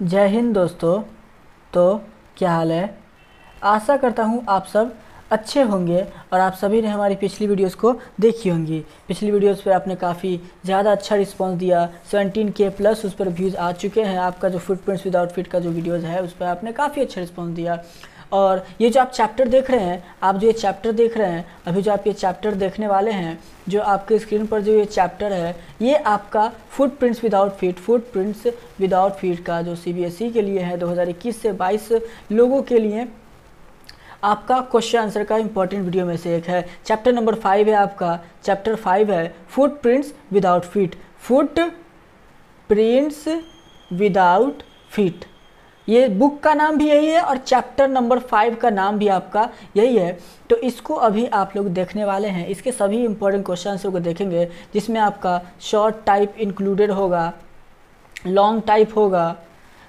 जय हिंद दोस्तों। तो क्या हाल है? आशा करता हूँ आप सब अच्छे होंगे और आप सभी ने हमारी पिछली वीडियोस को देखी होंगी। पिछली वीडियोस पे आपने काफ़ी ज़्यादा अच्छा रिस्पांस दिया। 17K प्लस उस पर व्यूज़ आ चुके हैं। आपका जो फुटप्रिंट्स विद आउटफिट का जो वीडियोज़ है उस पर आपने काफ़ी अच्छा रिस्पांस दिया। और ये जो आप चैप्टर देख रहे हैं, आप जो ये चैप्टर देख रहे हैं, अभी जो आप ये चैप्टर देखने वाले हैं, जो आपके स्क्रीन पर जो ये चैप्टर है, ये आपका फुटप्रिंट्स विदाउट फीट का जो CBSE के लिए है 2021 से 22 लोगों के लिए आपका क्वेश्चन आंसर का इंपॉर्टेंट वीडियो में से एक है। चैप्टर नंबर 5 है आपका। चैप्टर 5 है footprints without feet. Footprints without feet, ये बुक का नाम भी यही है और चैप्टर नंबर 5 का नाम भी आपका यही है। तो इसको अभी आप लोग देखने वाले हैं। इसके सभी इंपॉर्टेंट क्वेश्चन आंसर को देखेंगे, जिसमें आपका शॉर्ट टाइप इंक्लूडेड होगा, लॉन्ग टाइप होगा,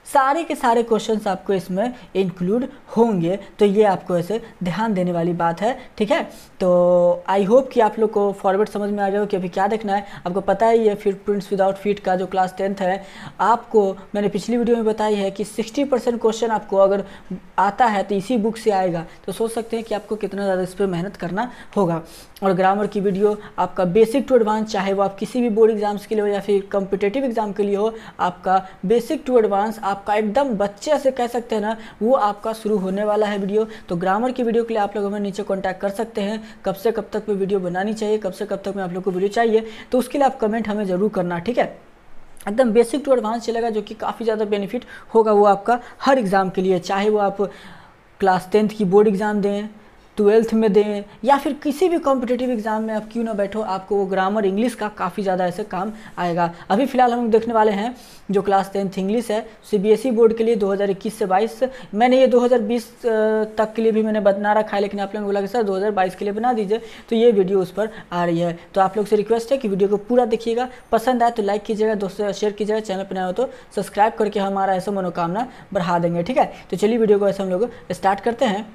सारे के सारे क्वेश्चंस आपको इसमें इंक्लूड होंगे। तो ये आपको ऐसे ध्यान देने वाली बात है, ठीक है। तो आई होप कि आप लोग को फॉरवर्ड समझ में आ गया हो कि अभी क्या देखना है। आपको पता ही है फुटप्रिंट्स विदाउट फीट का जो क्लास 10th है, आपको मैंने पिछली वीडियो में बताई है कि 60% क्वेश्चन आपको अगर आता है तो इसी बुक से आएगा। तो सोच सकते हैं कि आपको कितना ज़्यादा इस पर मेहनत करना होगा। और ग्रामर की वीडियो आपका बेसिक टू एडवांस, चाहे वो आप किसी भी बोर्ड एग्जाम्स के लिए हो या फिर कॉम्पिटेटिव एग्जाम के लिए हो, आपका बेसिक टू एडवांस आपका एकदम बच्चे से कह सकते हैं ना, वो आपका शुरू होने वाला है वीडियो। तो ग्रामर की वीडियो के लिए आप लोग हमें नीचे कॉन्टैक्ट कर सकते हैं। कब से कब तक में वीडियो बनानी चाहिए, कब से कब तक में आप लोग को वीडियो चाहिए, तो उसके लिए आप कमेंट हमें ज़रूर करना, ठीक है। एकदम बेसिक टू एडवांस चलेगा, जो कि काफ़ी ज़्यादा बेनिफिट होगा वो आपका हर एग्ज़ाम के लिए, चाहे वो आप क्लास 10th की बोर्ड एग्ज़ाम दें, 12th में दें, या फिर किसी भी कॉम्पिटिटिव एग्जाम में आप क्यों ना बैठो, आपको वो ग्रामर इंग्लिश का काफ़ी ज़्यादा ऐसे काम आएगा। अभी फ़िलहाल हम लोग देखने वाले हैं जो क्लास 10th इंग्लिश है CBSE बोर्ड के लिए 2021 से 22। मैंने ये 2020 तक के लिए भी मैंने बना रखा है, लेकिन आप लोगों ने बोला कि सर 2022 के लिए बना दीजिए, तो ये वीडियो उस पर आ रही है। तो आप लोग से रिक्वेस्ट है कि वीडियो को पूरा देखिएगा, पसंद आए तो लाइक कीजिएगा, दोस्तों शेयर कीजिएगा, चैनल पर नया हो तो सब्सक्राइब करके हमारा ऐसा मनोकामना बढ़ा देंगे, ठीक है। तो चलिए वीडियो को ऐसे हम लोग स्टार्ट करते हैं।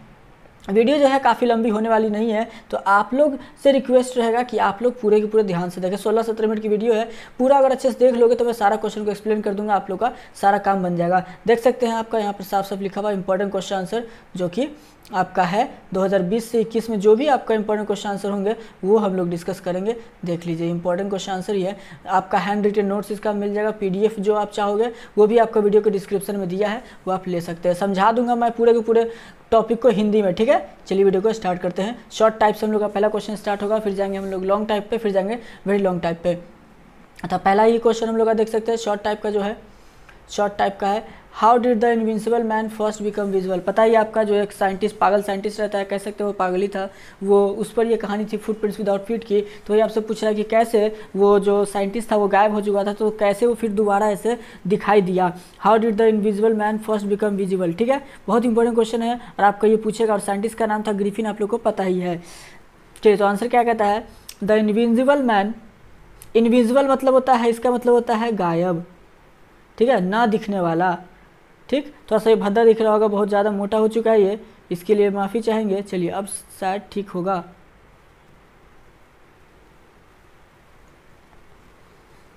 वीडियो जो है काफ़ी लंबी होने वाली नहीं है, तो आप लोग से रिक्वेस्ट रहेगा कि आप लोग पूरे के पूरे ध्यान से देखें। 16-17 मिनट की वीडियो है, पूरा अगर अच्छे से देख लोगे तो मैं सारा क्वेश्चन को एक्सप्लेन कर दूंगा, आप लोग का सारा काम बन जाएगा। देख सकते हैं आपका यहाँ पर साफ साफ लिखा हुआ इंपॉर्टेंट क्वेश्चन आंसर, जो कि आपका है 2020 से 21 में जो भी आपका इंपॉर्टेंट क्वेश्चन आंसर होंगे वो हम लोग डिस्कस करेंगे। देख लीजिए इंपॉर्टेंट क्वेश्चन आंसर ही है। आपका हैंड रिटन नोट्स इसका मिल जाएगा, PDF जो आप चाहोगे वो भी आपका वीडियो के डिस्क्रिप्शन में दिया है, वो आप ले सकते हैं। समझा दूंगा मैं पूरे के पूरे टॉपिक को हिंदी में, ठीक है। चलिए वीडियो को स्टार्ट करते हैं। शॉर्ट टाइप से हम लोग का पहला क्वेश्चन स्टार्ट होगा, फिर जाएंगे हम लोग लॉन्ग टाइप पे, फिर जाएंगे वेरी लॉन्ग टाइप पे। तो पहला ही क्वेश्चन हम लोग का देख सकते हैं शॉर्ट टाइप का, जो है शॉर्ट टाइप का है, how did the invincible man first become visual. पता ही आपका जो एक साइंटिस्ट, पागल साइंटिस्ट रहता है, कह सकते हैं वो पागल ही था, वो उस पर ये कहानी थी फुटप्रिंट्स विदाउट फीट की। तो वही आपसे पूछ रहा है कि कैसे वो जो साइंटिस्ट था वो गायब हो चुका था, तो कैसे वो फिर दोबारा ऐसे दिखाई दिया। How did the invisible man first become visible, ठीक है। बहुत इंपॉर्टेंट क्वेश्चन है और आपका ये पूछेगा, और साइंटिस्ट का नाम था ग्रिफिन, आप लोग को पता ही है। चलिए तो आंसर क्या कहता है, द इनविजिबल मैन। इनविजिबल मतलब होता है, इसका मतलब होता है गायब, ठीक है, ना दिखने वाला, ठीक। थोड़ा सा ये भद्दा दिख रहा होगा, बहुत ज़्यादा मोटा हो चुका है ये, इसके लिए माफ़ी चाहेंगे। चलिए अब शायद ठीक होगा।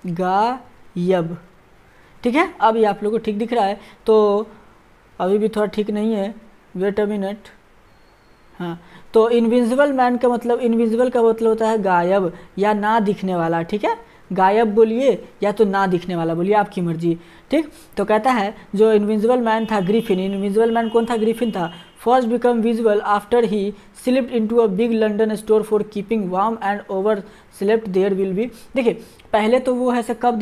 गायब, ठीक है। अब ये आप लोगों को ठीक दिख रहा है, तो अभी भी थोड़ा ठीक नहीं है, वेट अ मिनट। हाँ, तो इनविजिबल मैन का मतलब, इनविजिबल का मतलब होता है गायब या ना दिखने वाला, ठीक है। गायब बोलिए या तो ना दिखने वाला बोलिए, आपकी मर्जी, ठीक। तो कहता है जो इनविजिबल मैन था ग्रिफिन, इनविजिबल मैन कौन था, ग्रिफिन था। First become visible after he slipped into a big London store for keeping warm and overslept there will be. देखिए पहले तो वो ऐसे कब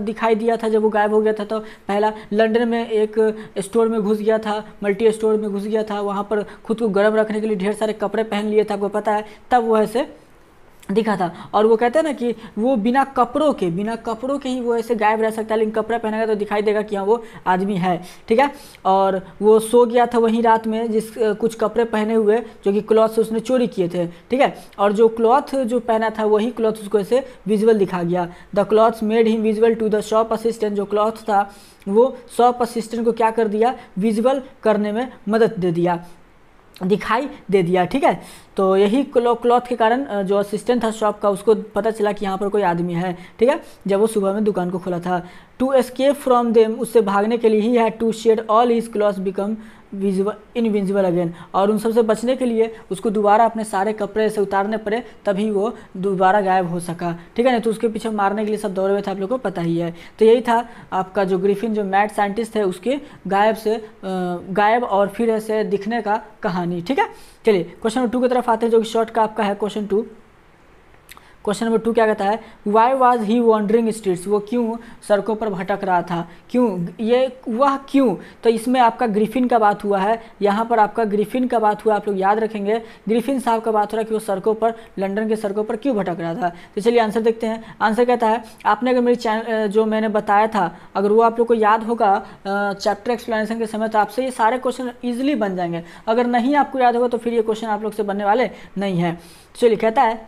दिखाई दिया था, जब वो गायब हो गया था। तो पहला लंदन में एक स्टोर में घुस गया था, मल्टी स्टोर में घुस गया था, वहाँ पर खुद को गर्म रखने के लिए ढेर सारे कपड़े पहन लिए थे, आपको पता है, तब वो ऐसे दिखा था। और वो कहते हैं ना कि वो बिना कपड़ों के ही वो ऐसे गायब रह सकता है, लेकिन कपड़ा पहनेगा तो दिखाई देगा कि हाँ वो आदमी है, ठीक है। और वो सो गया था वहीं रात में, जिस कुछ कपड़े पहने हुए जो कि क्लॉथ उसने चोरी किए थे, ठीक है। और जो क्लॉथ जो पहना था वही क्लॉथ उसको ऐसे विजुअल दिखा गया। The clothes made him visual to the shop assistant. जो क्लॉथ था वो शॉप असिस्टेंट को क्या कर दिया, विजुअल करने में मदद दे दिया। दिखाई दे दिया। ठीक है, तो यही क्लॉथ के कारण जो असिस्टेंट था शॉप का उसको पता चला कि यहाँ पर कोई आदमी है। ठीक है, जब वो सुबह में दुकान को खोला था। टू एस्केप फ्रॉम देम, उससे भागने के लिए he had to shed all his clothes become visible invisible again, और उन सबसे बचने के लिए उसको दोबारा अपने सारे कपड़े से उतारने पड़े, तभी वो दोबारा गायब हो सका। ठीक है, नहीं तो उसके पीछे मारने के लिए सब दौड़े हुए थे, आप लोगों को पता ही है। तो यही था आपका जो ग्रिफिन जो मैड साइंटिस्ट है उसके गायब और फिर ऐसे दिखने का कहानी। ठीक है, चलिए क्वेश्चन नंबर 2 की तरफ आते हैं, जो कि शॉर्ट का आपका है क्वेश्चन 2। क्वेश्चन नंबर 2 क्या कहता है, why was he wandering streets, वो क्यों सड़कों पर भटक रहा था, क्यों, ये वह क्यों। तो इसमें आपका ग्रिफिन का बात हुआ है, यहाँ पर आपका ग्रिफिन का बात हुआ, आप लोग याद रखेंगे ग्रिफिन साहब का बात हो रहा है कि वो सड़कों पर, लंदन के सड़कों पर क्यों भटक रहा था। तो चलिए आंसर देखते हैं। आंसर कहता है, आपने अगर मेरी चैनल जो मैंने बताया था अगर वो आप लोग को याद होगा चैप्टर एक्सप्लेनेशन के समय, तो आपसे ये सारे क्वेश्चन ईजिली बन जाएंगे। अगर नहीं आपको याद होगा तो फिर ये क्वेश्चन आप लोग से बनने वाले नहीं है। चलिए कहता है,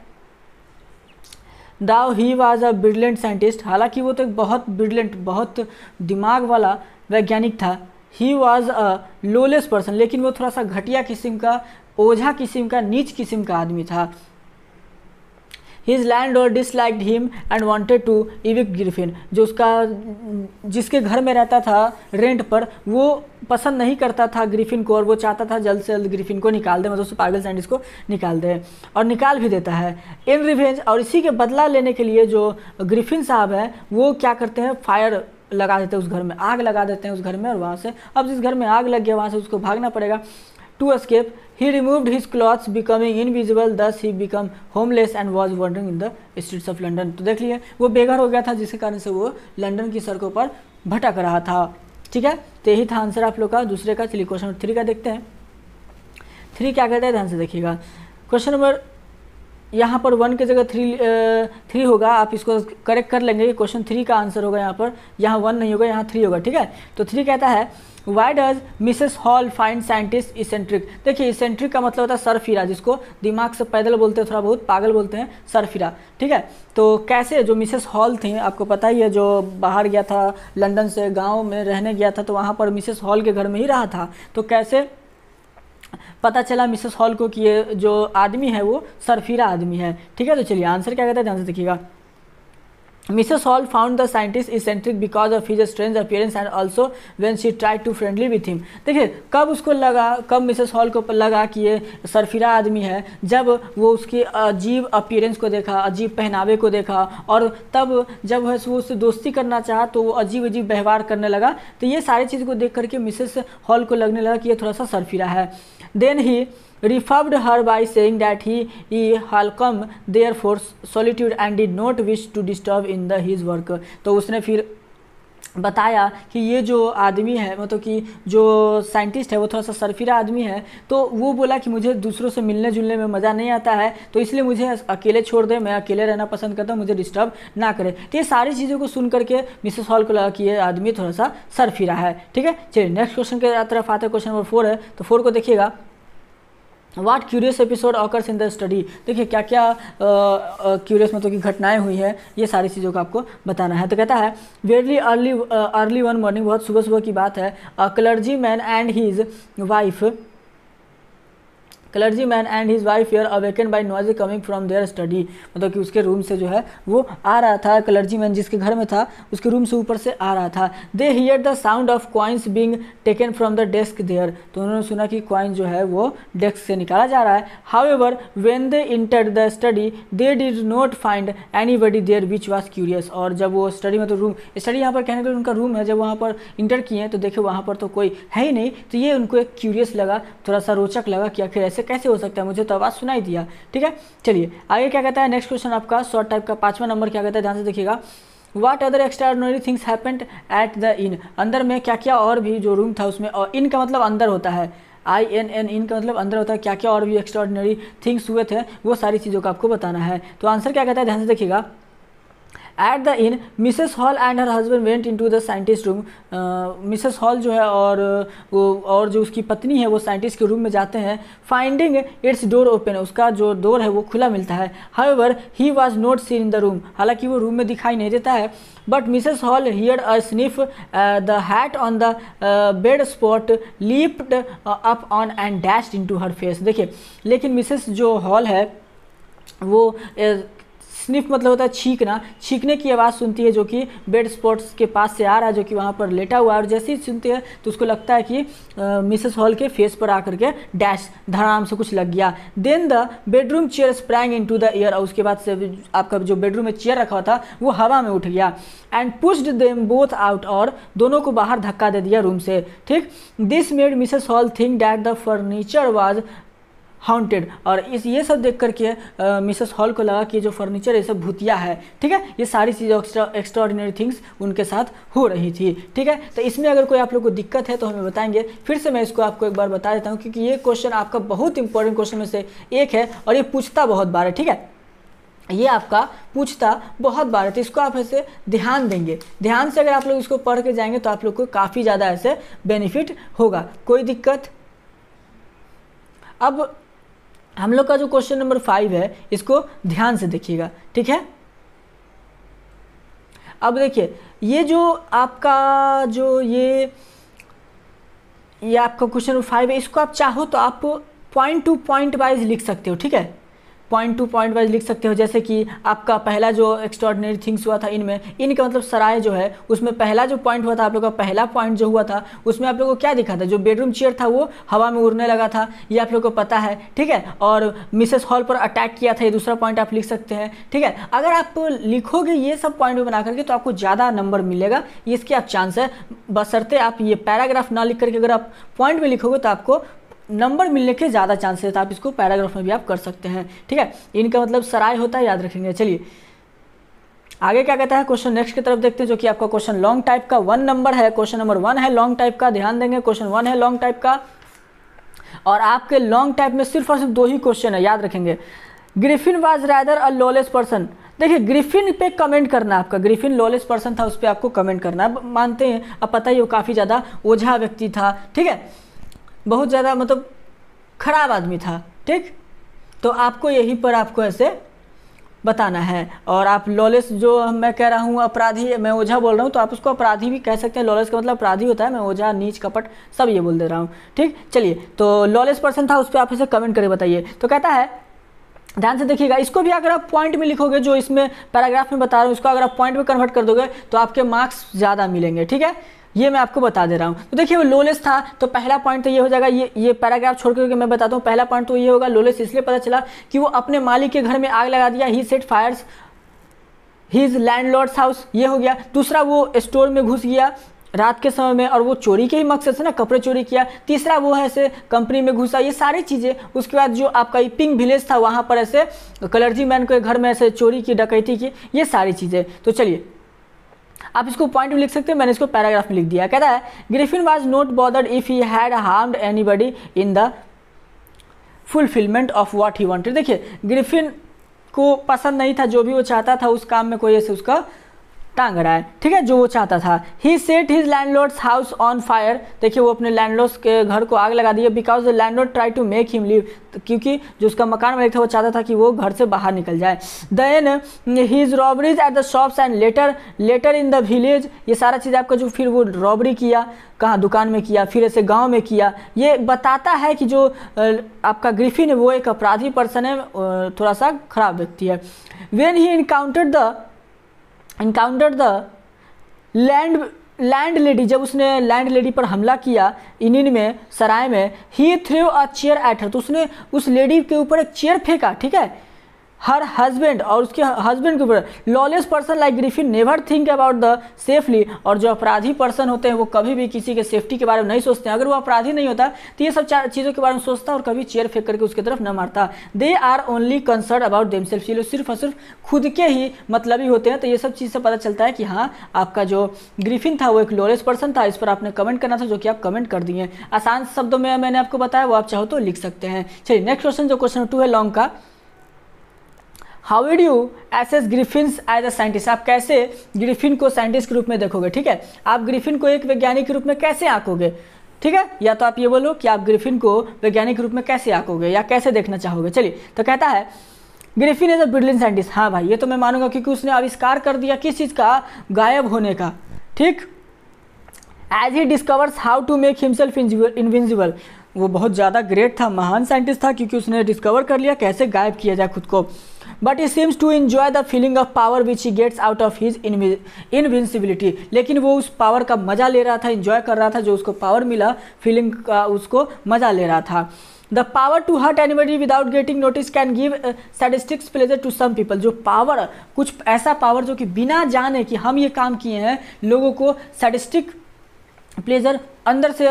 though he was a brilliant scientist, हालांकि वो तो एक बहुत ब्रिलियंट, बहुत दिमाग वाला वैज्ञानिक था। ही वॉज अ लोलेस पर्सन, लेकिन वो थोड़ा सा घटिया किस्म का, ओझा किस्म का, नीच किस्म का आदमी था। His landlord disliked him and wanted to evict Griffin, जो उसका जिसके घर में रहता था रेंट पर, वो पसंद नहीं करता था ग्रिफिन को, और वो चाहता था जल्द से जल्द ग्रिफिन को निकाल दे, मतलब उस पागल साइंटिस्ट को निकाल दे, और निकाल भी देता है। इन रिवेंज, और इसी के बदला लेने के लिए जो ग्रिफिन साहब हैं वो क्या करते हैं, फायर लगा देते हैं उस घर में, आग लगा देते हैं उस घर में, और वहाँ से अब जिस घर में आग लग गया वहाँ से उसको भागना पड़ेगा। To escape he removed his clothes becoming invisible, thus he become homeless and was wandering in the streets of London. तो देख लिए वो बेघर हो गया था, जिसके कारण से वो लंदन की सड़कों पर भटक रहा था। ठीक है, तो यही था आंसर आप लोग का दूसरे का। चलिए क्वेश्चन नंबर 3 का देखते हैं। 3 क्या कहता है, ध्यान से देखिएगा। क्वेश्चन नंबर यहाँ पर 1 की जगह 3 होगा, आप इसको करेक्ट कर लेंगे। क्वेश्चन 3 का आंसर होगा यहाँ पर, यहाँ 1 नहीं होगा, यहाँ 3 होगा। ठीक है, तो 3 कहता है, why does Mrs hall find scientist eccentric. देखिए इसेंट्रिक का मतलब होता है सरफिरा, जिसको दिमाग से पैदल बोलते हैं, थोड़ा बहुत पागल बोलते हैं, सरफिरा। ठीक है, तो कैसे, जो मिसेस हॉल थी आपको पता ही है, जो बाहर गया था लंदन से, गाँव में रहने गया था, तो वहाँ पर मिसेस हॉल के घर में ही रहा था। तो कैसे पता चला मिसेस हॉल को कि ये जो आदमी है वो सरफिरा आदमी है। ठीक है, तो चलिए आंसर क्या कहता है, ध्यान से देखिएगा। Mrs Hall found the scientist eccentric because of his strange appearance and also when she tried to friendly with him. देखिए कब उसको लगा, कब मिसेस हॉल को लगा कि ये सरफिरा आदमी है, जब वो उसके अजीब अपीयरेंस को देखा, अजीब पहनावे को देखा, और तब जब वो उससे दोस्ती करना चाहा तो वो अजीब अजीब व्यवहार करने लगा। तो ये सारी चीज़ को देख करके मिसेस हॉल को लगने लगा कि ये थोड़ा सा सरफिरा है। Then he refubbed her by saying that he had come there for solitude and did not wish to disturb in the his work। तो उसने फिर बताया कि ये जो आदमी है, मतलब कि जो साइंटिस्ट है वो थोड़ा सा सरफिरा आदमी है, तो वो बोला कि मुझे दूसरों से मिलने जुलने में मज़ा नहीं आता है, तो इसलिए मुझे अकेले छोड़ दे, मैं अकेले रहना पसंद करता हूँ, मुझे डिस्टर्ब ना करे। तो ये सारी चीज़ों को सुन करके मिसेस हॉल को लगा कि ये आदमी थोड़ा सा सरफिरा है। ठीक है, चलिए नेक्स्ट क्वेश्चन के तरफ आते हैं। क्वेश्चन नंबर 4 है, तो 4 को देखिएगा। What curious episode occurs in the study. देखिए क्या क्या क्यूरियस मतलब कि घटनाएं हुई है, ये सारी चीज़ों को आपको बताना है। तो कहता है, वेरी अर्ली वन मॉर्निंग, बहुत सुबह सुबह की बात है, a clergy man and his wife clergyman and his wife are awaken by noise coming from their study. मतलब कि उसके रूम से जो है वो आ रहा था, क्लर्जीमैन जिसके घर में था उसके रूम से ऊपर से आ रहा था। They hear the sound of coins being taken from the desk there. तो उन्होंने सुना कि कॉइन जो है वो डेस्क से निकाला जा रहा है। However when they entered the study they did not find anybody there which was curious. और जब वो स्टडी में, तो रूम, स्टडी यहाँ पर कहने के लिए उनका रूम है, जब वहाँ पर इंटर किए तो देखे वहाँ पर तो कोई है ही नहीं। तो ये उनको एक क्यूरियस लगा, थोड़ा सा रोचक लगा कि आखिर ऐसे कैसे हो सकता है, मुझे तो आवाज़ सुनाई दिया। ठीक है, चलिए आगे क्या कहता है। नेक्स्ट क्वेश्चन आपका शॉर्ट टाइप का 5वां नंबर क्या कहता है, ध्यान से देखिएगा। What other extraordinary things happened at the inn। अंदर में क्या क्या और भी जो रूम था उसमें, और इन का मतलब अंदर होता है, INN, इन का मतलब अंदर होता है, क्या क्या और भी एक्स्ट्राऑर्डिनरी थिंग्स हुए थे वो सारी चीज़ों का आपको बताना है। तो आंसर क्या कहता है, ध्यान से देखिएगा। At the in Mrs hall and her husband went into the scientist room. Mrs hall जो है और जो उसकी पत्नी है वो साइंटिस्ट के रूम में जाते हैं। फाइंडिंग इट्स डोर ओपन, उसका जो डोर है वो खुला मिलता है। However he was not seen in the room, हालांकि वो रूम में दिखाई नहीं देता है। But Mrs hall here a sniff the hat on the bed spot leaped up on and dashed into her face. देखिए, लेकिन मिसेस जो हॉल है वो स्निफ मतलब होता है छींकना, छींकने की आवाज़ सुनती है जो कि बेड स्पॉट्स के पास से आ रहा है, जो कि वहाँ पर लेटा हुआ है। और जैसे ही सुनती है तो उसको लगता है कि मिसेस हॉल के फेस पर आकर के डैश धड़ाम से कुछ लग गया। Then the bedroom chair sprang into the air, और उसके बाद से आपका जो बेडरूम में चेयर रखा हुआ था वो हवा में उठ गया। And pushed them both out, और दोनों को बाहर धक्का दे दिया रूम से। ठीक, this made Mrs hall think that the furniture was haunted, और ये सब देख करके मिसेस हॉल को लगा कि जो फर्नीचर ये सब भूतिया है। ठीक है, ये सारी चीज़ें एक्स्ट्राऑर्डिनरी थिंग्स उनके साथ हो रही थी। ठीक है, तो इसमें अगर कोई आप लोग को दिक्कत है तो हमें बताएंगे। फिर से मैं इसको आपको एक बार बता देता हूँ, क्योंकि ये क्वेश्चन आपका बहुत इंपॉर्टेंट क्वेश्चन में से एक है और ये पूछता बहुत बार है। ठीक है, ये आपका पूछता बहुत बार है, तो इसको आप ऐसे ध्यान देंगे। ध्यान से अगर आप लोग इसको पढ़ के जाएंगे तो आप लोग को काफ़ी ज़्यादा ऐसे बेनिफिट होगा। कोई दिक्कत? अब हम लोग का जो क्वेश्चन नंबर 5 है इसको ध्यान से देखिएगा। ठीक है, अब देखिए, ये जो आपका जो ये आपका क्वेश्चन नंबर 5 है, इसको आप चाहो तो आप पॉइंट टू पॉइंट वाइज लिख सकते हो। ठीक है, पॉइंट टू पॉइंट वाइज लिख सकते हो। जैसे कि आपका पहला जो एक्स्ट्राऑर्डिनरी थिंग्स हुआ था इनका मतलब सराय जो है उसमें पहला जो पॉइंट हुआ था, आप लोग का पहला पॉइंट जो हुआ था उसमें आप लोगों को क्या दिखा था, जो बेडरूम चेयर था वो हवा में उड़ने लगा था, ये आप लोग को पता है। ठीक है, और मिसेस हॉल पर अटैक किया था, ये दूसरा पॉइंट आप लिख सकते हैं। ठीक है, अगर आप लिखोगे ये सब पॉइंट में बना करके तो आपको ज़्यादा नंबर मिलेगा, इसके आप चांस है। बशर्ते आप ये पैराग्राफ ना लिख करके अगर आप पॉइंट में लिखोगे तो आपको नंबर मिलने के ज़्यादा चांसेस, आप इसको पैराग्राफ में भी आप कर सकते हैं। ठीक है, इनका मतलब सराय होता है, याद रखेंगे। चलिए आगे क्या कहता है क्वेश्चन नेक्स्ट की तरफ देखते हैं, जो कि आपका क्वेश्चन लॉन्ग टाइप का 1 नंबर है। क्वेश्चन नंबर 1 है लॉन्ग टाइप का, ध्यान देंगे। क्वेश्चन 1 है लॉन्ग टाइप का और आपके लॉन्ग टाइप में सिर्फ और सिर्फ 2 ही क्वेश्चन है, याद रखेंगे। Griffin was rather a lawless person. देखिए, ग्रिफिन पे कमेंट करना है आपका, ग्रिफिन लॉलेस पर्सन था उस पर आपको कमेंट करना है। मानते हैं, अब पता ही वो काफ़ी ज़्यादा ओझा व्यक्ति था। ठीक है, बहुत ज़्यादा मतलब खराब आदमी था। ठीक, तो आपको यहीं पर आपको ऐसे बताना है। और आप लॉलेस जो मैं कह रहा हूँ अपराधी, मैं ओझा बोल रहा हूँ तो आप उसको अपराधी भी कह सकते हैं। लॉलेस का मतलब अपराधी होता है, मैं ओझा नीच कपट सब ये बोल दे रहा हूँ। ठीक, चलिए, तो लॉलेस पर्सन था उस पर आप इसे कमेंट करके बताइए। तो कहता है, ध्यान से देखिएगा, इसको भी अगर आप पॉइंट में लिखोगे, जो इसमें पैराग्राफ में बता रहा हूँ इसको अगर आप पॉइंट में कन्वर्ट कर दोगे तो आपके मार्क्स ज़्यादा मिलेंगे। ठीक है, ये मैं आपको बता दे रहा हूँ। तो देखिए, वो लोलेस था तो पहला पॉइंट तो ये हो जाएगा। ये पैराग्राफ छोड़ करके मैं बताता हूँ। पहला पॉइंट तो ये होगा, लोलेस इसलिए पता चला कि वो अपने मालिक के घर में आग लगा दिया। He set fires his landlord's house, ये हो गया। दूसरा, वो स्टोर में घुस गया रात के समय में और वो चोरी के ही मकसद से ना कपड़े चोरी किया। तीसरा, वो है ऐसे कंपनी में घुसा, ये सारी चीज़ें। उसके बाद जो आपका पिंक विलेज था वहाँ पर ऐसे क्लर्जी मैन के घर में ऐसे चोरी की, डकैती की, ये सारी चीज़ें। तो चलिए, आप इसको पॉइंट में लिख सकते हैं, मैंने इसको पैराग्राफ में लिख दिया। कहता है, Griffin was not bothered if he had harmed anybody in the fulfilment of what he wanted. देखिए, ग्रिफिन को पसंद नहीं था, जो भी वो चाहता था उस काम में कोई ऐसे उसका टांग रहा है। ठीक है, जो वो चाहता था। He set his landlord's house on fire. देखिए, वो अपने लैंडलॉर्ड्स के घर को आग लगा दिया। Because the landlord try to make him leave, क्योंकि जो उसका मकान मालिक था वो चाहता था कि वो घर से बाहर निकल जाए। Then his robberies at the shops and later in the village, ये सारा चीज़ आपका जो फिर वो रॉबरी किया, कहाँ दुकान में किया, फिर ऐसे गांव में किया। ये बताता है कि जो आपका ग्रिफिन है वो एक अपराधी पर्सन है, थोड़ा सा खराब व्यक्ति है। When he encountered the land lady, जब उसने लैंड लेडी पर हमला किया इन में सराय में, he threw a chair at her, तो उसने उस लेडी के ऊपर एक चेयर फेंका। ठीक है, हर हस्बैंड, और उसके हस्बैंड के ऊपर। Lawless person like Griffin never think about the safely, और जो अपराधी पर्सन होते हैं वो कभी भी किसी के सेफ्टी के बारे में नहीं सोचते हैं। अगर वो अपराधी नहीं होता तो ये सब चीज़ों के बारे में सोचता और कभी चेयर फेंक करके उसकी तरफ न मारता। They are only concern about themselves, ये लोग सिर्फ और सिर्फ खुद के ही मतलबी होते हैं। तो ये सब चीज़ से पता चलता है कि हाँ, आपका जो ग्रिफिन था वो एक लॉलेस पर्सन था। इस पर आपने कमेंट करना था, जो कि आप कमेंट कर दिए। आसान शब्दों में मैंने आपको बताया, वो आप चाहो तो लिख सकते हैं। चलिए नेक्स्ट क्वेश्चन, जो क्वेश्चन 2 है लॉन्ग का। How would you assess Griffin's as a scientist, आप कैसे ग्रिफिन को साइंटिस्ट के रूप में देखोगे, ठीक है, आप ग्रिफिन को एक वैज्ञानिक के रूप में कैसे आंकोगे, ठीक है, या तो आप ये बोलो कि आप ग्रिफिन को वैज्ञानिक के रूप में कैसे आंकोगे या कैसे देखना चाहोगे। चलिए, तो कहता है Griffin is a brilliant scientist, हाँ भाई ये तो मैं मानूंगा क्योंकि उसने आविष्कार कर दिया किस चीज़ का, गायब होने का, ठीक। As he discovers how to make himself invincible, वो बहुत ज़्यादा ग्रेट था, महान साइंटिस्ट था क्योंकि उसने डिस्कवर कर लिया कैसे गायब किया जाए खुद को। But he seems to enjoy the feeling of power which he gets out of his invincibility, लेकिन वो उस पावर का मजा ले रहा था, एंजॉय कर रहा था, जो उसको पावर मिला फीलिंग का उसको मजा ले रहा था। The power to hurt anybody without getting notice can give sadistic pleasure to some people, जो पावर, कुछ ऐसा पावर जो कि बिना जाने कि हम ये काम किए हैं लोगों को सैडिस्टिक प्लेजर, अंदर से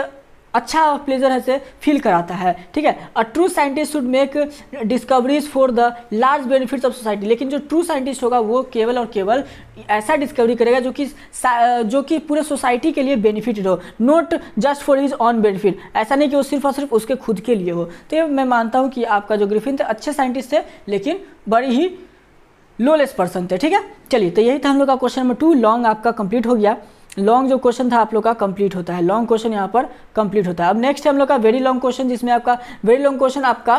अच्छा प्लेजर है से फील कराता है, ठीक है। A true scientist should make discoveries for the large benefits of society, लेकिन जो ट्रू साइंटिस्ट होगा वो केवल और केवल ऐसा डिस्कवरी करेगा जो कि पूरे सोसाइटी के लिए बेनिफिटेड हो, not just for his on benefit, ऐसा नहीं कि वो सिर्फ और सिर्फ उसके खुद के लिए हो। तो ये मैं मानता हूँ कि आपका जो ग्रिफिन थे अच्छे साइंटिस्ट थे लेकिन बड़ी ही लोलेस पर्सन थे, ठीक है। चलिए, तो यही था हम लोग का क्वेश्चन नंबर 2, लॉन्ग आपका कंप्लीट हो गया। लॉन्ग जो क्वेश्चन था आप लोग का कंप्लीट होता है, लॉन्ग क्वेश्चन यहाँ पर कंप्लीट होता है। अब नेक्स्ट है हम लोग का वेरी लॉन्ग क्वेश्चन, जिसमें आपका वेरी लॉन्ग क्वेश्चन आपका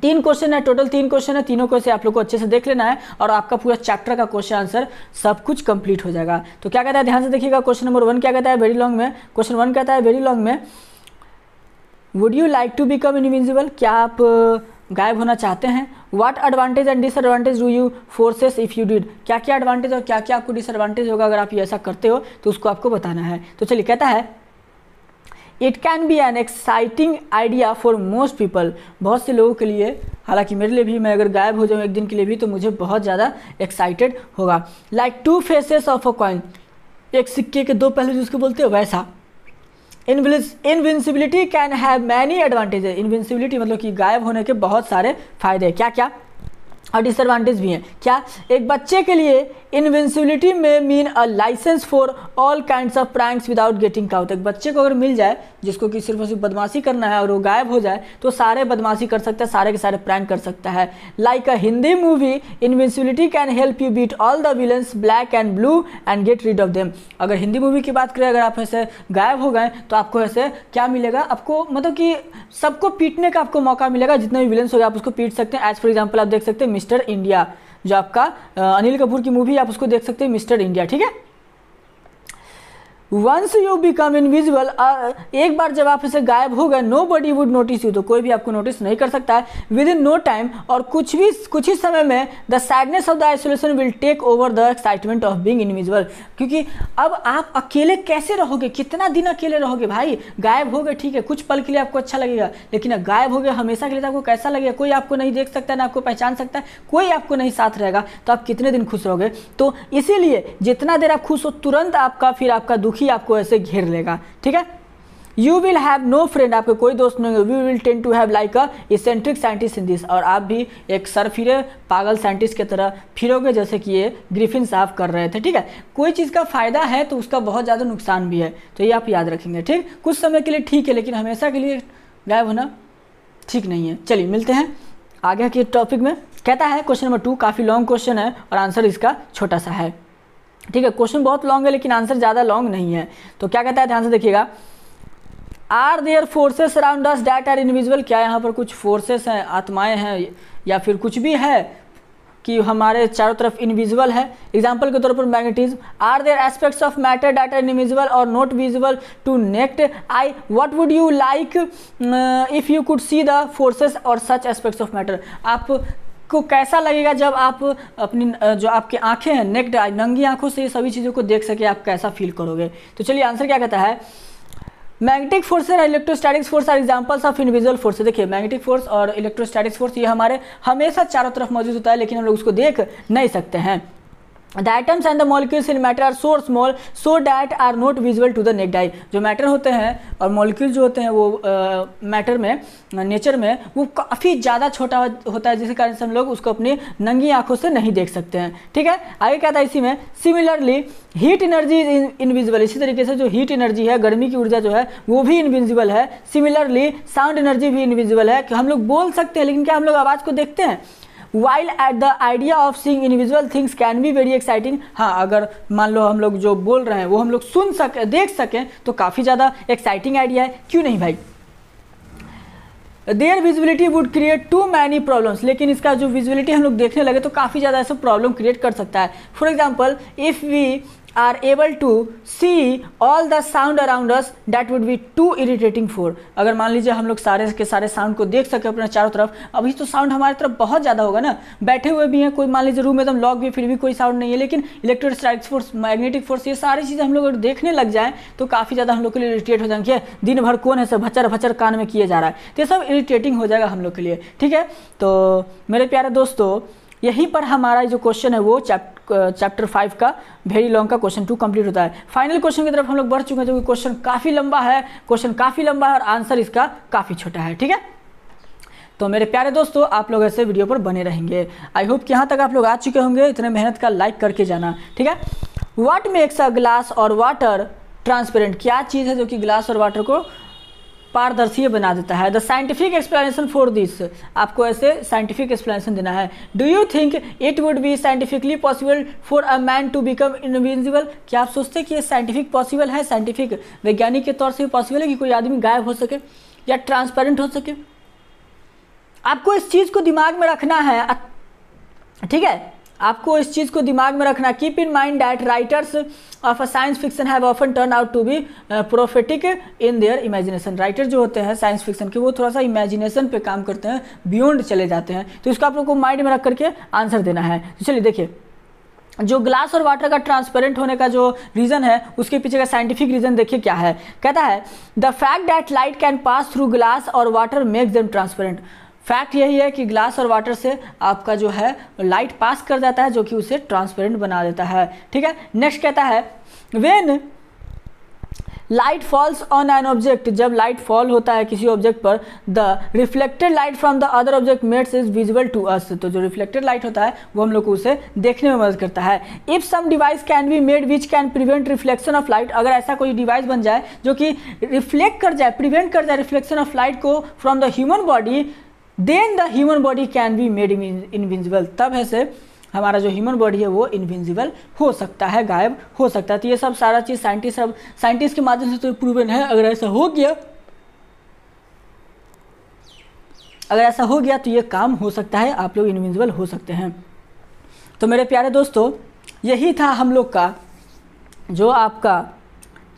3 क्वेश्चन है, टोटल 3 क्वेश्चन है, तीनों को से आप लोग को अच्छे से देख लेना है और आपका पूरा चैप्टर का क्वेश्चन आंसर सब कुछ कंप्लीट हो जाएगा। तो क्या कहता है, ध्यान से देखिएगा। क्वेश्चन नंबर 1 क्या कहता है वेरी लॉन्ग में, क्वेश्चन 1 कहता है वेरी लॉन्ग में, would you like to become invisible, क्या आप गायब होना चाहते हैं। What advantage and disadvantage do you forces if you did, क्या क्या एडवांटेज और क्या क्या आपको डिसएडवांटेज होगा अगर आप ये ऐसा करते हो, तो उसको आपको बताना है। तो चलिए, कहता है it can be an exciting idea for most people, बहुत से लोगों के लिए, हालांकि मेरे लिए भी, मैं अगर गायब हो जाऊँ एक दिन के लिए भी तो मुझे बहुत ज़्यादा एक्साइटेड होगा। Like 2 faces of a coin, एक सिक्के के 2 पहलू जिसको बोलते हो वैसा। Invincibility can have many advantages, invincibility मतलब कि गायब होने के बहुत सारे फायदे, क्या क्या, और डिसएडवांटेज भी हैं। क्या, एक बच्चे के लिए इनविंसिबिलिटी में mean a licence for all kinds of pranks without getting caught, एक बच्चे को अगर मिल जाए जिसको कि सिर्फ और सिर्फ बदमाशी करना है और वो गायब हो जाए तो सारे बदमाशी कर सकता है, सारे के सारे प्रैंक कर सकता है। Like a Hindi movie, invincibility can help you beat all the villains black and blue and get rid of them, अगर हिंदी मूवी की बात करें, अगर आप ऐसे गायब हो गए तो आपको ऐसे क्या मिलेगा, आपको मतलब कि सबको पीटने का आपको मौका मिलेगा, जितने भी विलन्स हो गए आप उसको पीट सकते हैं। एज फॉर एग्जाम्पल आप देख सकते हैं मिस्टर इंडिया, जो आपका अनिल कपूर की मूवी, आप उसको देख सकते हैं मिस्टर इंडिया, ठीक है। वंस यू बिकम इनविजिबल, एक बार जब आप इसे गायब हो गए, nobody would notice you, तो कोई भी आपको नोटिस नहीं कर सकता है। विद इन नो टाइम, और कुछ ही समय में, the sadness of the isolation will take over the excitement of being invisible, क्योंकि अब आप अकेले कैसे रहोगे, कितना दिन अकेले रहोगे भाई, गायब हो गए ठीक है, कुछ पल के लिए आपको अच्छा लगेगा, लेकिन गायब हो गए हमेशा के लिए आपको कैसा लगेगा, कोई आपको नहीं देख सकता, ना आपको पहचान सकता है, कोई आपको नहीं साथ रहेगा, तो आप कितने दिन खुश रहोगे। तो इसीलिए जितना देर आप खुश हो, तुरंत आपका फिर आपका दुखी आपको ऐसे घेर लेगा, ठीक है। You will have no friend, आपके कोई दोस्त नहीं होंगे। We will tend to have like a eccentric scientist in this, और आप भी एक सरफिरे पागल साइंटिस्ट की तरह फिरोगे, जैसे कि ये ग्रिफिन साहब कर रहे थे, ठीक है। कोई चीज़ का फायदा है तो उसका बहुत ज़्यादा नुकसान भी है, तो ये आप याद रखेंगे, ठीक। कुछ समय के लिए ठीक है, लेकिन हमेशा के लिए गायब होना ठीक नहीं है। चलिए मिलते हैं आगे के टॉपिक में। कहता है क्वेश्चन नंबर 2, काफ़ी लॉन्ग क्वेश्चन है और आंसर इसका छोटा सा है, ठीक है। क्वेश्चन बहुत लॉन्ग है लेकिन आंसर ज़्यादा लॉन्ग नहीं है। तो क्या कहता है, ध्यान से देखिएगा। Are there forces around us that are invisible, क्या यहाँ पर कुछ फोर्सेस हैं, आत्माएं हैं या फिर कुछ भी है कि हमारे चारों तरफ इनविजिबल है। एग्जाम्पल के तौर पर magnetism. Are there aspects of matter that are invisible और not visible to naked eye, what would you like if you could see the forces और सच एस्पेक्ट्स ऑफ मैटर, आप को कैसा लगेगा जब आप अपनी जो आपकी आंखें हैं, नेक्ड आई, नंगी आंखों से ये सभी चीज़ों को देख सके, आप कैसा फील करोगे। तो चलिए आंसर क्या कहता है, मैग्नेटिक फोर्स और electrostatic force are examples of invisible force. देखिए मैग्नेटिक फोर्स और इलेक्ट्रोस्टैटिक फोर्स ये हमारे हमेशा चारों तरफ मौजूद होता है, लेकिन हम लोग उसको देख नहीं सकते हैं। The atoms and the molecules in matter are so small so that are not visible to the naked eye, जो मैटर होते हैं और मॉलिक्यूल जो होते हैं वो मैटर में, नेचर में वो काफ़ी ज़्यादा छोटा होता है, जिसके कारण से हम लोग उसको अपनी नंगी आंखों से नहीं देख सकते हैं, ठीक है। आगे क्या था इसी में, similarly heat energy is invisible, इसी तरीके से जो हीट एनर्जी है, गर्मी की ऊर्जा जो है वो भी इनविजिबल है। सिमिलरली साउंड एनर्जी भी इनविजिबल है, कि हम लोग बोल सकते हैं लेकिन क्या हम लोग आवाज़ को देखते हैं। While at the idea of seeing invisible things can be very exciting. हाँ, अगर मान लो हम लोग जो बोल रहे हैं वो हम लोग सुन सके, देख सकें तो काफ़ी ज़्यादा एक्साइटिंग आइडिया है, क्यों नहीं भाई। There visibility would create too many problems, लेकिन इसका जो विजिबिलिटी हम लोग देखने लगे तो काफ़ी ज़्यादा ऐसा प्रॉब्लम क्रिएट कर सकता है। For example, if we are able to see all the sound around us that would be too irritating for। अगर मान लीजिए हम लोग सारे के सारे साउंड को देख सके अपने चारों तरफ, अभी तो साउंड हमारी तरफ बहुत ज़्यादा होगा ना, बैठे हुए भी हैं, कोई मान लीजिए रूम में एकदम लॉक भी, फिर भी कोई साउंड नहीं है, लेकिन इलेक्ट्रोस्टैटिक फोर्स, मैग्नेटिक फोर्स, ये सारी चीज़ें हम लोग अगर देखने लग जाएँ तो काफ़ी ज़्यादा हम लोग के लिए इरिटेट हो जाएंगे। दिन भर कौन है सब भचर भचर कान में किए जा रहा है, तो ये सब इरिटेटिंग हो जाएगा हम लोग के लिए, ठीक है। तो मेरे प्यारे दोस्तों, यहीं पर हमारा जो क्वेश्चन है वो चैप्टर 5 का वेरी लॉन्ग का क्वेश्चन 2 कंप्लीट होता है। फाइनल क्वेश्चन की तरफ हम लोग बढ़ चुके हैं, जो कि क्वेश्चन काफ़ी लंबा है और आंसर इसका काफ़ी छोटा है, ठीक है। तो मेरे प्यारे दोस्तों, आप लोग ऐसे वीडियो पर बने रहेंगे। आई होप कि यहाँ तक आप लोग आ चुके होंगे, इतने मेहनत का लाइक करके जाना, ठीक है। व्हाट मेक्स अ ग्लास और वाटर ट्रांसपेरेंट, क्या चीज़ है जो कि ग्लास और वाटर को पारदर्शी बना देता है। The scientific explanation for this, आपको ऐसे साइंटिफिक एक्सप्लेनेशन देना है। Do you think it would be scientifically possible for a man to become invisible, क्या आप सोचते हैं कि ये साइंटिफिक पॉसिबल है, साइंटिफिक वैज्ञानिक के तौर से पॉसिबल है कि कोई आदमी गायब हो सके या ट्रांसपेरेंट हो सके। आपको इस चीज़ को दिमाग में रखना है, ठीक है, आपको इस चीज़ को दिमाग में रखना। Keep in mind that writers of a science fiction have often turn out to be prophetic in their imagination. Writer जो होते हैं साइंस फिक्शन के, वो थोड़ा सा इमेजिनेशन पे काम करते हैं, बियॉन्ड चले जाते हैं, तो इसको आप लोग को माइंड में रख करके आंसर देना है। तो चलिए देखिए, जो ग्लास और वाटर का ट्रांसपेरेंट होने का जो रीज़न है, उसके पीछे का साइंटिफिक रीज़न देखिए क्या है। कहता है the fact that light can pass through glass और water makes them transparent. Fact यही है कि ग्लास और वाटर से आपका जो है लाइट पास कर जाता है, जो कि उसे ट्रांसपेरेंट बना देता है, ठीक है। नेक्स्ट कहता है when light falls on an object, जब लाइट फॉल होता है किसी ऑब्जेक्ट पर, the reflected light from the other object makes is visible to us, तो जो रिफ्लेक्टेड लाइट होता है वो हम लोग को उसे देखने में मदद करता है। If some device can be made which can prevent reflection of light, अगर ऐसा कोई डिवाइस बन जाए जो कि रिफ्लेक्ट कर जाए, प्रिवेंट कर जाए रिफ्लेक्शन ऑफ लाइट को from the human body, then the human body can be made invisible, तब ऐसे हमारा जो ह्यूमन बॉडी है वो इनविजिबल हो सकता है, गायब हो सकता है। तो ये सब सारा चीज़ साइंटिस्ट के माध्यम से तो प्रूवन है। अगर ऐसा हो गया तो ये काम हो सकता है, आप लोग इनविजिबल हो सकते हैं। तो मेरे प्यारे दोस्तों, यही था हम लोग का जो आपका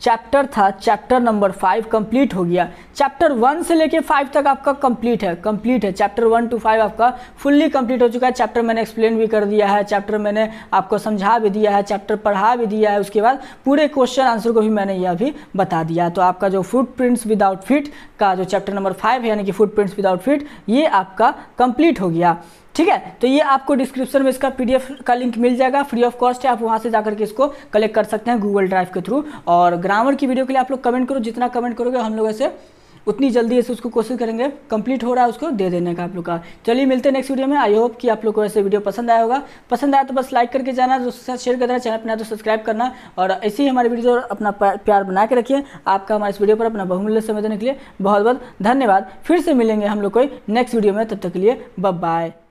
चैप्टर था, चैप्टर नंबर 5 कंप्लीट हो गया। चैप्टर 1 से लेके 5 तक आपका कंप्लीट है। चैप्टर 1 to 5 आपका फुल्ली कंप्लीट हो चुका है। चैप्टर मैंने एक्सप्लेन भी कर दिया है, चैप्टर मैंने आपको समझा भी दिया है, चैप्टर पढ़ा भी दिया है, उसके बाद पूरे क्वेश्चन आंसर को भी मैंने यह भी बता दिया। तो आपका जो फुटप्रिंट्स विदाउट फीट का जो चैप्टर नंबर 5 है, यानी कि फुटप्रिंट्स विदाउट फीट, ये आपका कंप्लीट हो गया, ठीक है। तो ये आपको डिस्क्रिप्शन में इसका PDF का लिंक मिल जाएगा, फ्री ऑफ कॉस्ट है, आप वहाँ से जाकर के इसको कलेक्ट कर सकते हैं गूगल ड्राइव के थ्रू। और ग्रामर की वीडियो के लिए आप लोग कमेंट करो, जितना कमेंट करोगे हम लोग ऐसे उतनी जल्दी ऐसे उसको कोशिश करेंगे कंप्लीट हो रहा है उसको दे देने का आप लोग का। चलिए मिलते हैं नेक्स्ट वीडियो में। आई होप कि आप लोग को ऐसे वीडियो पसंद आया होगा। पसंद आया तो बस लाइक करके जाना, दोस्तों के साथ शेयर कर देना, चैनल अपना तो सब्सक्राइब करना, और ऐसे ही हमारे वीडियो अपना प्यार बना के रखिए। आपका हमारे इस वीडियो पर अपना बहुमूल्य समय देने के लिए बहुत बहुत धन्यवाद। फिर से मिलेंगे हम लोग कोई नेक्स्ट वीडियो में, तब तक के लिए बाय बाय।